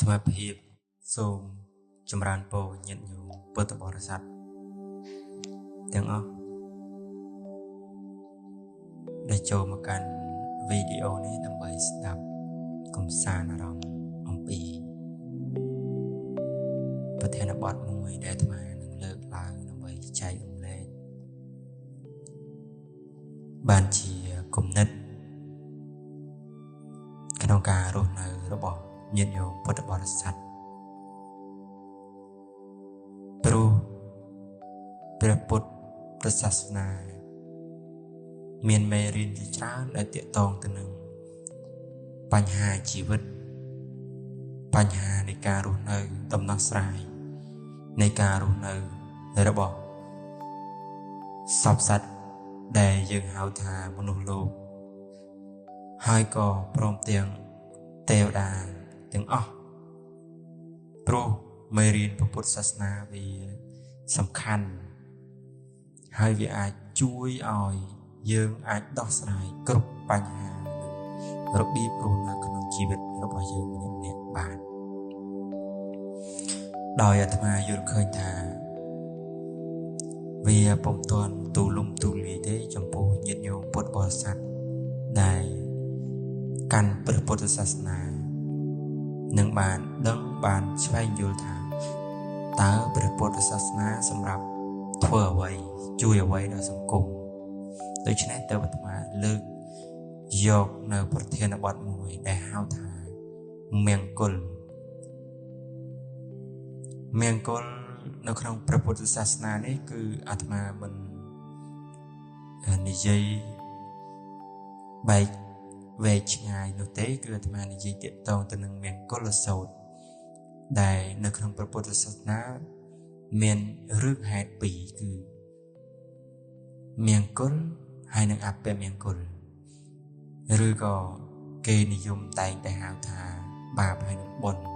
ថ្មភាពសូមចម្រើនពរញាតិញោមពុទ្ធបរិស័ទទាំងអស់ដែលចូលមកកាន់វីដេអូនេះដើម្បីស្ដាប់កំសាន្តអារម្មណ៍អំពីប្រធានបទមួយដែលអាត្មានឹងលើកឡើងដើម្បីចែករំលែកបានជាគំនិតក្នុងការរស់នៅរបស់ញាតិញោមពុទ្ធបរិស័ទព្រោះព្រះពុទ្ធសាសនាមានមេរៀនជាច្រើនដែលទាក់ទងទៅនឹងបញ្ហាជីវិតបញ្ហានៃការរស់នៅដំណោះស្រាយនៃការរស់នៅរបស់សពសត្វដែលយើងហៅថាមនុស្សលោកហើយក៏ព្រមទាំងទេវតាទាំងអស់ព្រោះមេរៀនពុទ្ធសាសនាវាសំខាន់ហើយវាអាចជួយឲ្យយើងអាចដោះស្រាយគ្រប់បញ្ហារបៀបរស់នៅក្នុងជីវិតរបស់យើងម្នាក់ៗបានដោយអាត្មាយល់ឃើញថាវាពុំទាន់ទូលំទូលាយទេចំពោះញាតិញោមពុទ្ធបរិស័ទដែលកាន់ព្រះពុទ្ធសាសនានឹងបានដឹងបានស្វែងយល់ថាតើព្រះពុទ្ធសាសនាសម្រាប់ធ្វើអ្វីជួយអ្វីដល់សង្គមដូច្នេះទៅអាត្មាលើកយកនៅប្រធានបទមួយដែលហៅថាមង្គលនៅក្នុងព្រះពុទ្ធសាសនានេះគឺអាត្មាមិននិយាយបែកវែកឆ្ងាយនោះទេគឺអាត្មានិយាយទាក់ទងទៅនឹងមង្គលសូត្រដែលនៅក្នុងព្រះពុទ្ធសាសនាមានរឿងហេតុពីរគឺមង្គលហើយនិងអពមង្គលឬក៏គេនិយមតែងតែហៅថាបាបហើយនិងបុណ្យ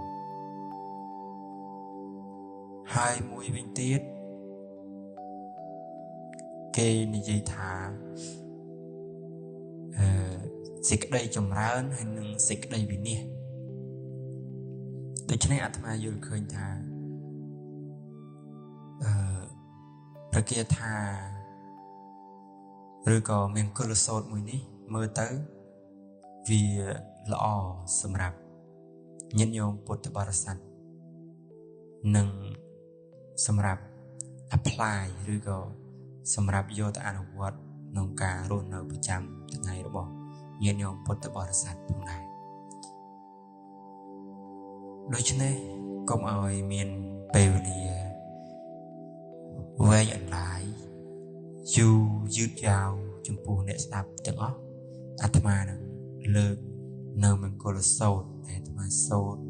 ហើយមួយវិញទៀតគេនិយាយថាសេចក្តីចម្រើនហើយនិងសេចក្តីវិនាសដូច្នេះអាត្មាយល់ឃើញថាប្រគាថាឬក៏មង្គលសូត្រមួយនេះមើលទៅវាល្អសម្រាប់ញាតិញោមពុទ្ធបរិស័ទនិងសម្រាប់ apply ឬក៏សម្រាប់យកទៅអនុវត្តក្នុងការរស់នៅប្រចាំថ្ងៃរបស់ញាតិញោមពុទ្ធបរិស័ទផងដែរដូច្នេះកុំឲ្យមានពេលវេលាវែងអន្លាយយូរយឺតយ៉ាវចំពោះអ្នកស្ដាប់ទាំងអស់អាត្មានឹងលើកនៅមង្គលសូត្រដែលអាត្មាសូត្រ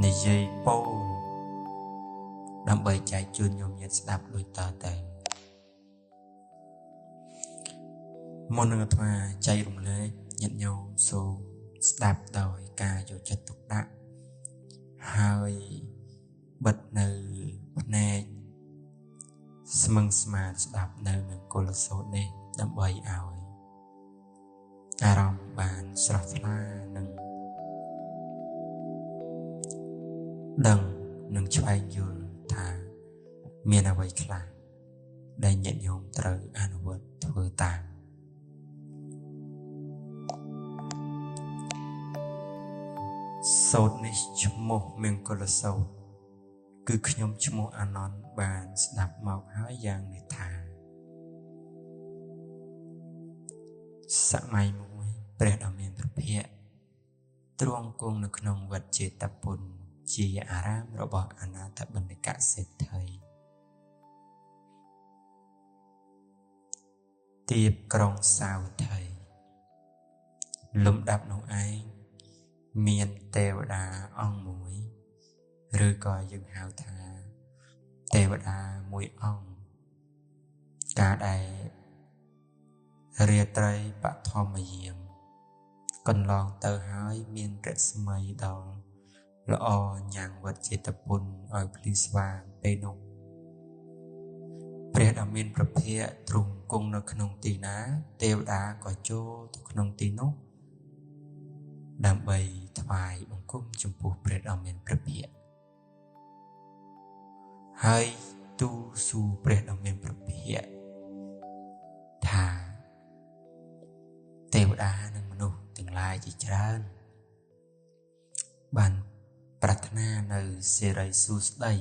និយាយពោលដើម្បីចែកជូនញោមញាតិស្ដាប់ដូចតទៅមុននឹងអាត្មាចែករំលែកញាតិញោមសូមស្ដាប់ដោយការយកចិត្តទុកដាក់ហើយបិទនៅភ្នែកស្មឹងស្មាតស្ដាប់នៅមង្គលសូត្រនេះដើម្បីឲ្យអារម្មណ៍បានស្រស់ថ្លានិងដឹងនិងឆ្វែងយល់ថាមានអ្វីខ្លះដែលញាតិញោមត្រូវអនុវត្តធ្វើតាមសូត្រនេះឈ្មោះមង្គលសូត្រគឺខ្ញុំឈ្មោះអានន្ទបានស្ដាប់មកហើយយ៉ាងនេះថាសម័យមួយព្រះដ៏មានព្រះភក្ត្រទ្រង់គង់នៅក្នុងវត្តចេតពុនជាអារាមរបស់អនាថបណ្ឌិកសេដ្ឋីទៀបក្រុងសាវត្ថីលំដាប់នោះឯងមានទេវតាអង្គមួយឬក៏យើងហៅថាទេវតាមួយអង្គការដែលរាត្រីបឋមយាមកន្លងទៅហើយមានរស្មីដល់ល្អញ៉ាំងវត្តចេតពុនឲ្យភ្លឺស្វាងពេលនោះព្រះដ៏មានព្រះភក្ត្រទ្រង់គង់នៅក្នុងទីណាទេវតាក៏ចូលទៅក្នុងទីនោះ ដើម្បីថ្វាយបង្គំចំពោះព្រះដ៏មានព្រះភិក្ខហើយទូលសួរព្រះដ៏មានព្រះភិក្ខថាទេវតានិងមនុស្សទាំងឡាយជាច្រើនបានប្រាថ្នានៅសិរីសួស្តី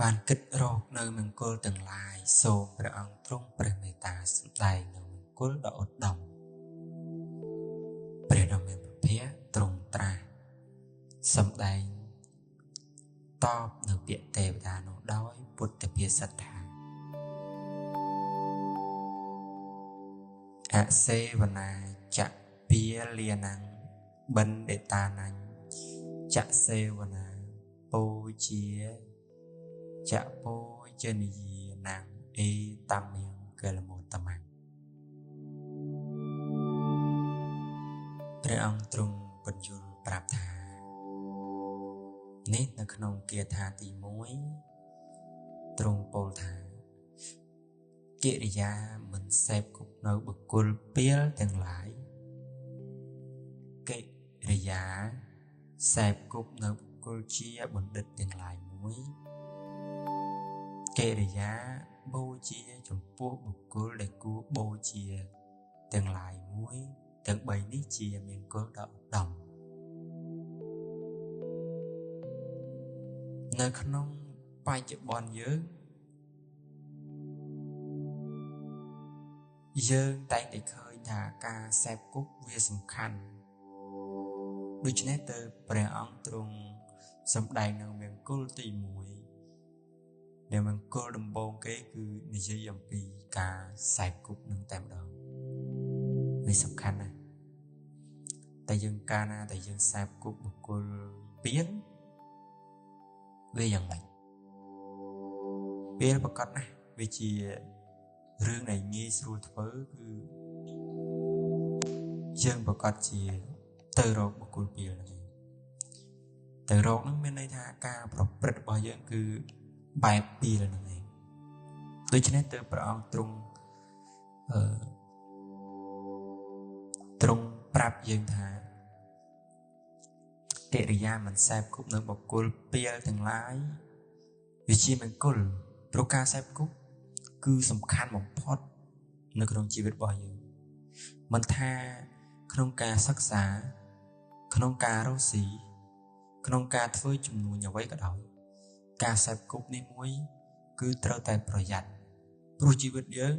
បានគិតរកនៅមង្គលទាំងឡាយសូមព្រះអង្គទ្រង់ព្រះមេត្តាសម្ដែងនៅមង្គលដ៏ឧត្តមព្រះដ៏មានព្រះភិក្ខទ្រង់ត្រាស់សម្ដែងតបនៅពាក្យទេវតានោះដោយពុទ្ធភាសិតថាអសេវនាចពាលានំបណ្ឌិតានញ្ចសេវនាពោជាចពោជនីយានំអេតមៀងកលមោតមៈព្រះអង្គទ្រង់បញ្យល់ប្រាប់ថានេះនៅក្នុងគាថាទី1ទ្រង់ពោលថាកិរិយាមិនសេពគប់នៅបុគ្គលពាលទាំងឡាយកិរិយាសេពគប់នៅបុគ្គលជាបណ្ឌិតទាំងឡាយមួយកិរិយាបូជាចំពោះបុគ្គលដែលគួរបូជាទាំងឡាយមួយទាំង3នេះជាមានគោលដ៏ឧត្តមនៅក្នុងបច្ចុប្បន្នយើងតែងតែឃើញថាការសេពគប់វាសំខាន់ដូច្នេះទៅព្រះអង្គទ្រង់សម្ដែងនៅមង្គលទី1ដែលមង្គលដំបូងគេគឺនិយាយអំពីការសេពគប់នឹងតែម្ដងវាសំខាន់ណាស់តែយើងកាលណាតែយើងសេពគប់បុគ្គលពៀនវាយ៉ាងម៉េចពេលប្រកាសណាស់វាជារឿងដែលងាយស្រួលធ្វើគឺយើងប្រកាសជាទៅរកបុគ្គលពៀនហ្នឹងទៅរកហ្នឹងមានន័យថាការប្រព្រឹត្តរបស់យើងគឺបែបពៀលហ្នឹងឯងដូច្នេះទៅព្រះអង្គទ្រង់ប្រាប់យើងថាកិរិយាមិនសេពគប់នៅបុគ្គលពៀលទាំងឡាយវាជាមង្គលព្រោះការសេពគប់គឺសំខាន់បំផុតនៅក្នុងជីវិតរបស់យើងមិនថាក្នុងការសិក្សាក្នុងការរស់ស៊ីក្នុងការធ្វើជំនួញអ្វីក៏ដោយការសេពគប់នេះមួយគឺត្រូវតែប្រយ័ត្នព្រោះជីវិតយើង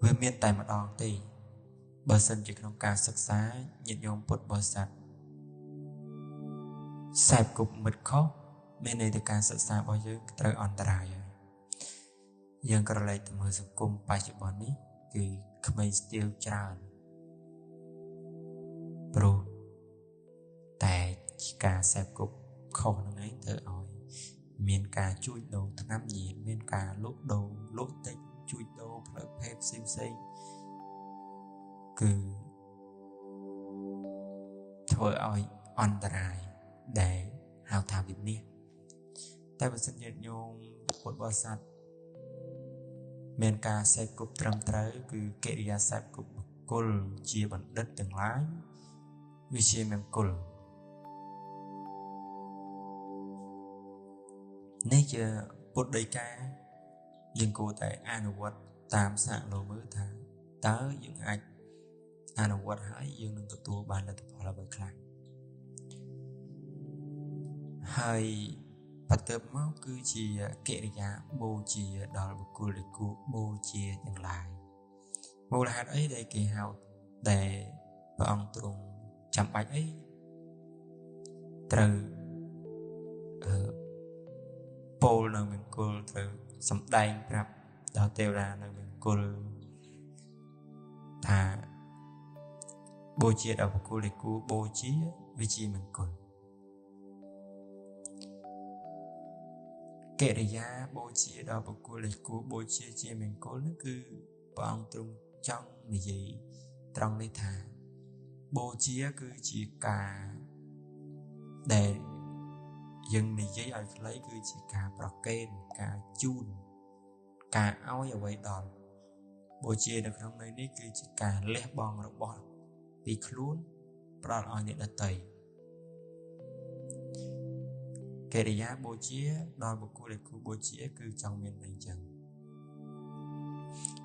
វាមានតែម្ដងទេបើសិនជាក្នុងការសិក្សាញាតិញោមពុទ្ធបរិស័ទសេពគប់មិត្តខុសមានន័យថាការសិក្សារបស់យើងត្រូវអន្តរាយហើយយើងក៏លេចទៅមើលសង្គមបច្ចុប្បន្ននេះគឺក្មេងស្ទាវច្រើនព្រោះតែការសេពគប់ខុសហ្នឹងឯងធ្វើឲ្យមានការជួញដូរថ្នាំញៀនមានការលក់ដូរលក់តិចជួញដូរផ្លូវភេទផ្សេងគឺធ្វើឲ្យអន្តរាយដែលហៅថាវិនាសតែបើសិនញាតិញោមពុទ្ធបរិស័ទមានការសេពគប់ត្រឹមត្រូវគឺកិរិយាសេពគប់បុគ្គលជាបណ្ឌិតទាំងឡាយវាជាមង្គលនេះជាពុទ្ធដីកាយើងគួរតែអនុវត្តតាមសាកលោមើលថាតើយើងអាចអនុវត្តហើយយើងនឹងទទួលបានលទ្ធផលអ្វីខ្លះហើយបន្ទាប់មកគឺជាកិរិយាបូជាដល់បុគ្គលដែលគួរបូជាទាំងឡាយមូលហេតុអីដែលគេហៅដែលព្រះអង្គទ្រង់ចាំបាច់អីត្រូវពោលនៅមង្គលត្រូវសម្ដែងប្រាប់ដល់ទេវតានៅមង្គលថាបូជាដល់បុគ្គលដែលគួរបូជាវាជាមង្គលកិរិយាបូជាដល់បុគ្គលដែលគួរបូជាជាមង្គលនោះគឺព្រះអង្គទ្រង់ចង់និយាយត្រង់នេះថាបូជាគឺជាការដែល dân này giấy ai lấy cứ chỉ cả broken cả chun cả áo ở vậy đó bố chia được trong này ní cứ chỉ cả lẽ bong rồi bỏ bị khốn bỏ ở những đất tây kể để giá bố chia đòi một cô để cô bố chia cứ trong miền này chẳng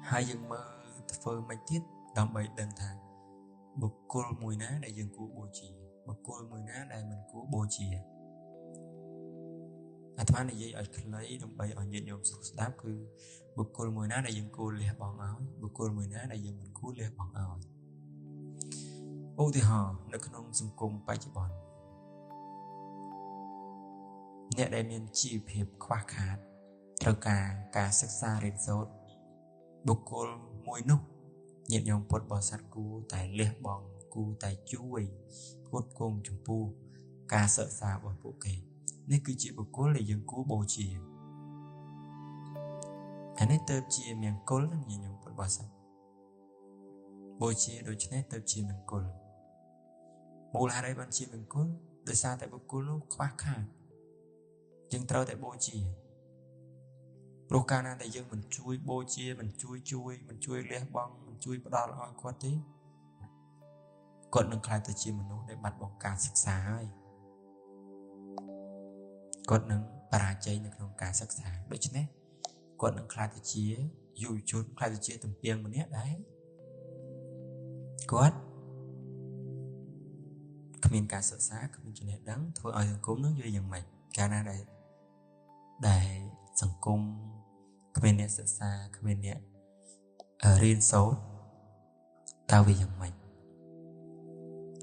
hai dân mơ phơi mấy tiết đóng bấy đơn thang một cô mùi ná đại dân cô bố chia một cô mùi ná đại mình cô bố chia thằng này dây ở lấy đóng bấy ở nhận nhộm sụt đáp cứ một cô mùi ná đại dân cô lẹ bằng áo một cô mùi ná đại dân mình cô lẹ bằng áo ô thì họ nó không dùng cùng bay chỉ bọn nhẹ đại miền chịu hiệp khoa khát theo cả sắc xa đến sốt bục cô mùi nút nhiệt nhông bột bò sát cú tại liệt bong cú tại chuối cốt cung trùng pu cả sợ xa bò bộ kề nên cứ chỉ bục cô là dừng cú bồ chìa anh ấy tớp chìa miệng cô lắm nhiệt nhông bột bò sát bồ chìa đôi chân ấy tớp chìa miệng cô mù là đây bạn chìa miệng cô đôi xa tại bục cô lúc khoa khát dừng trâu tại bồ chìa Rokana tại dân mình chui bô chia mình chui lẽ bong mình chui đo là oi quá tí còn đừng khai từ chia mình nó để bắt bóng cả sắc xá ấy còn đừng bà cháy được trong cả sắc xá đối chứ nè còn đừng khai từ chia dù chút khai từ chia tầm piêng mình hết đấy còn mình cả sắc xá mình cho nên đắng thôi ơi cố nước duy dần mày cả na đây để sẵn cung kênh này sẽ xa kênh này ở riêng số tao vì dòng mình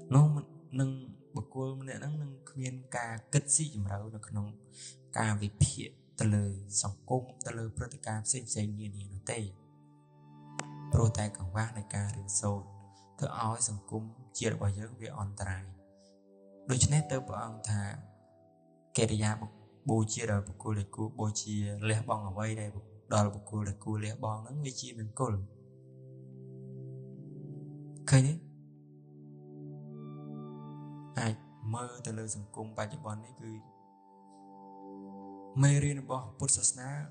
nó nâng bậc cô mình nâng kênh ca kết sĩ dùm rau nó không ca vì phía tờ lời sẵn cung tờ lời protica xem như nó tê prote càng vác này ca riêng số thơ ói sẵn cung chia được bao giờ về on trai đôi chân nét tớ bỏ ông thà kể ra bố chia rồi bố cô là cô bố chia lẽ bong ở đây đây đó là bố cô là cô lẽ bong nó với chia mình cô luôn khơi đấy ai mơ từ lời sừng cung bài chụp bóng đấy cứ mê riêng bỏ bút sas ná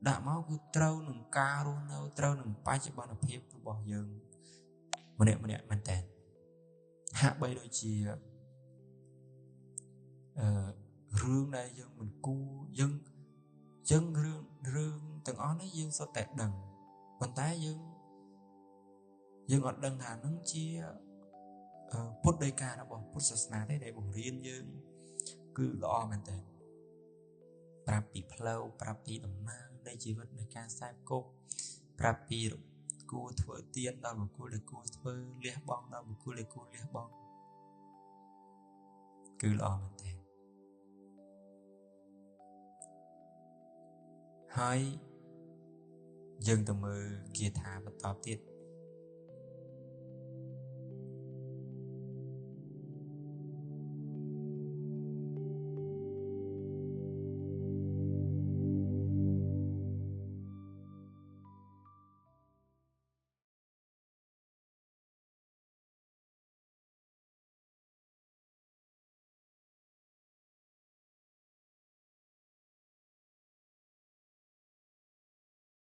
đã máu cứ trâu nừng ca luôn đâu trâu nừng bài chụp bóng ở phía cứ bỏ dừng một nệm mình tèn hạ bay đôi chia rương đây dân mình cu dân rương từng ó nói dân sao tẹt đằng còn tái dân ở đằng hà nắng chia put đây ca nó bỏ put sasna đấy để bổ riêng dân cứ lo mình tẹt prapi flow prapi đầm na đây chỉ vật để ca sai cô prapi cô thợ tiên đâu mà cô là cô thợ lia bong đâu mà cô là cô lia bong cứ lo mình tẹt hai dân từ mơ kia thả và tọp tiết